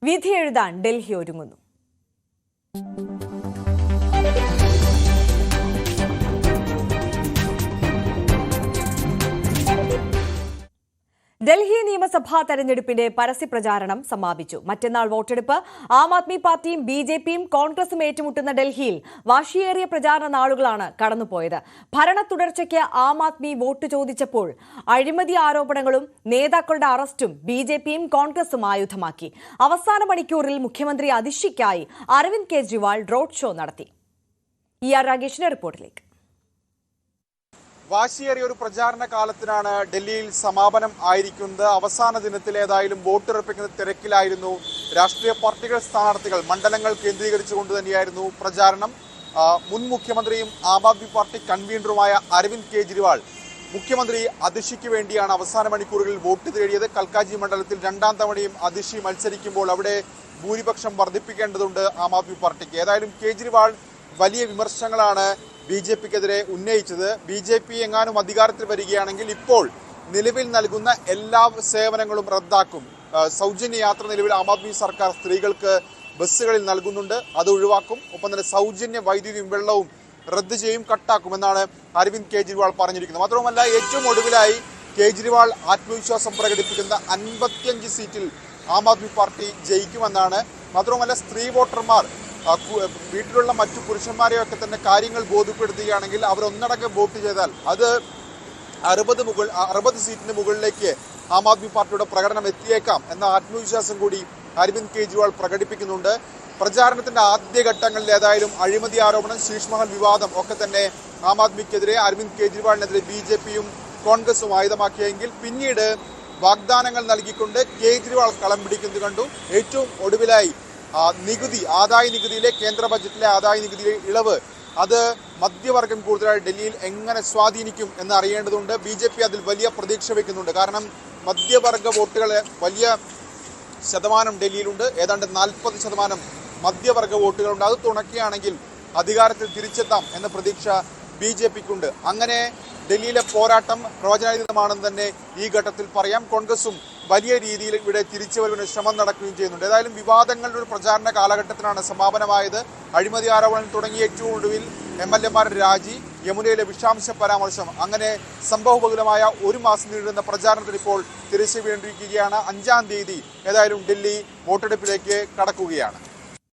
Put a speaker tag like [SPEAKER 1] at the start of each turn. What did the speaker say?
[SPEAKER 1] വിധിയെഴുതാൻ ഡൽഹി ഒരുങ്ങുന്നു. ഡൽഹി നിയമസഭാ തെരഞ്ഞെടുപ്പിന്റെ പരസ്യപ്രചാരണം സമാപിച്ചു. മറ്റന്നാൾ വോട്ടെടുപ്പ്. ആം ആദ്മി പാർട്ടിയും ബിജെപിയും കോൺഗ്രസും ഏറ്റുമുട്ടുന്ന ഡൽഹിയിൽ വാശിയേറിയ പ്രചാരണ നാളുകളാണ് കടന്നുപോയത്. ഭരണ തുടർച്ചയ്ക്ക് ആം ആദ്മി വോട്ട് ചോദിച്ചപ്പോൾ അഴിമതി ആരോപണങ്ങളും നേതാക്കളുടെ അറസ്റ്റും ബിജെപിയും കോൺഗ്രസും ആയുധമാക്കി. അവസാന മണിക്കൂറിൽ മുഖ്യമന്ത്രി അതിഷിക്കായി അരവിന്ദ് കെജ്രിവാൾ റോഡ് ഷോ നടത്തി. രാഗേഷിന്റെ റിപ്പോർട്ടിലേക്ക്.
[SPEAKER 2] വാശിയേറിയ ഒരു പ്രചാരണ കാലത്തിനാണ് ഡൽഹിയിൽ സമാപനം ആയിരിക്കുന്നത്. അവസാന ദിനത്തിൽ ഏതായാലും വോട്ടുറപ്പിക്കുന്ന തിരക്കിലായിരുന്നു രാഷ്ട്രീയ പാർട്ടികൾ, സ്ഥാനാർത്ഥികൾ. മണ്ഡലങ്ങൾ കേന്ദ്രീകരിച്ചുകൊണ്ട് തന്നെയായിരുന്നു പ്രചാരണം. മുൻ മുഖ്യമന്ത്രിയും ആം ആദ്മി പാർട്ടി കൺവീനറുമായ അരവിന്ദ് കെജ്രിവാൾ മുഖ്യമന്ത്രി അതിഷിക്ക് വേണ്ടിയാണ് അവസാന മണിക്കൂറുകളിൽ വോട്ട് തേടിയത്. കൽക്കാജി മണ്ഡലത്തിൽ രണ്ടാം തവണയും അതിഷി മത്സരിക്കുമ്പോൾ അവിടെ ഭൂരിപക്ഷം വർദ്ധിപ്പിക്കേണ്ടതുണ്ട് ആം ആദ്മി പാർട്ടിക്ക്. ഏതായാലും കെജ്രിവാൾ വലിയ വിമർശനങ്ങളാണ് ബിജെപിക്കെതിരെ ഉന്നയിച്ചത്. ബിജെപി എങ്ങാനും അധികാരത്തിൽ വരികയാണെങ്കിൽ ഇപ്പോൾ നിലവിൽ നൽകുന്ന എല്ലാ സേവനങ്ങളും റദ്ദാക്കും. സൗജന്യ യാത്ര നിലവിൽ ആം ആദ്മി സർക്കാർ സ്ത്രീകൾക്ക് ബസ്സുകളിൽ നൽകുന്നുണ്ട്, അത് ഒഴിവാക്കും. ഒപ്പം തന്നെ സൗജന്യ വൈദ്യുതിയും വെള്ളവും റദ്ദ് ചെയ്യും, കട്ടാക്കുമെന്നാണ് അരവിന്ദ് കെജ്രിവാൾ പറഞ്ഞിരിക്കുന്നത്. മാത്രവുമല്ല, ഏറ്റവും ഒടുവിലായി കെജ്രിവാൾ ആത്മവിശ്വാസം പ്രകടിപ്പിക്കുന്ന 55 സീറ്റിൽ ആം ആദ്മി പാർട്ടി ജയിക്കുമെന്നാണ്. മാത്രവുമല്ല, സ്ത്രീ വോട്ടർമാർ വീട്ടിലുള്ള മറ്റു പുരുഷന്മാരെയൊക്കെ തന്നെ കാര്യങ്ങൾ ബോധ്യപ്പെടുത്തുകയാണെങ്കിൽ അവർ ഒന്നടങ്കം വോട്ട് ചെയ്താൽ അത് 60 സീറ്റിന് മുകളിലേക്ക് ആം ആദ്മി പാർട്ടിയുടെ പ്രകടനം എത്തിയേക്കാം എന്ന ആത്മവിശ്വാസം കൂടി അരവിന്ദ് കെജ്രിവാൾ പ്രകടിപ്പിക്കുന്നുണ്ട്. പ്രചാരണത്തിന്റെ ആദ്യഘട്ടങ്ങളിൽ ഏതായാലും അഴിമതി ആരോപണം, ശീഷ് മഹൽ വിവാദം ഒക്കെ തന്നെ ആം ആദ്മിക്കെതിരെ, അരവിന്ദ് കെജ്രിവാളിനെതിരെ ബിജെപിയും കോൺഗ്രസും ആയുധമാക്കിയെങ്കിൽ പിന്നീട് വാഗ്ദാനങ്ങൾ നൽകിക്കൊണ്ട് കെജ്രിവാൾ കളം പിടിക്കുന്നത് കണ്ടു. ഏറ്റവും ഒടുവിലായി നികുതി, ആദായ നികുതിയിലെ, കേന്ദ്ര ബജറ്റിലെ ആദായ നികുതിയിലെ ഇളവ്, അത് മധ്യവർഗം കൂടുതലായി ഡൽഹിയിൽ എങ്ങനെ സ്വാധീനിക്കും എന്ന് അറിയേണ്ടതുണ്ട്. ബിജെപി അതിൽ വലിയ പ്രതീക്ഷ വയ്ക്കുന്നുണ്ട്. കാരണം മധ്യവർഗ വോട്ടുകളെ വലിയ ശതമാനം ഡൽഹിയിലുണ്ട്. ഏതാണ്ട് 40% മധ്യവർഗ വോട്ടുകളുണ്ട്. അത് തുണക്കുകയാണെങ്കിൽ അധികാരത്തിൽ തിരിച്ചെത്താം എന്ന പ്രതീക്ഷ ബിജെപിക്കുണ്ട്. അങ്ങനെ ഡൽഹിയിലെ പോരാട്ടം പ്രവചനാതീതമാണെന്ന് തന്നെ ഈ ഘട്ടത്തിൽ പറയാം. കോൺഗ്രസും വലിയ രീതിയിൽ ഇവിടെ തിരിച്ചുവരവിന് ശ്രമം നടക്കുകയും ചെയ്യുന്നുണ്ട്. ഏതായാലും വിവാദങ്ങളുടെ ഒരു പ്രചാരണ കാലഘട്ടത്തിനാണ് സമാപനമായത്. അഴിമതി ആരോപണം തുടങ്ങി ഏറ്റവും ഒടുവിൽ MLA-മാരുടെ രാജി, യമുനയിലെ വിഷാംശ പരാമർശം, അങ്ങനെ സംഭവബഹുലമായ ഒരു മാസം നീളുന്ന പ്രചാരണത്തിന് ഇപ്പോൾ തിരിച്ചു വീണ്ടിരിക്കുകയാണ്. 5-ാം തീയതി ഏതായാലും ഡൽഹി വോട്ടെടുപ്പിലേക്ക് കടക്കുകയാണ്.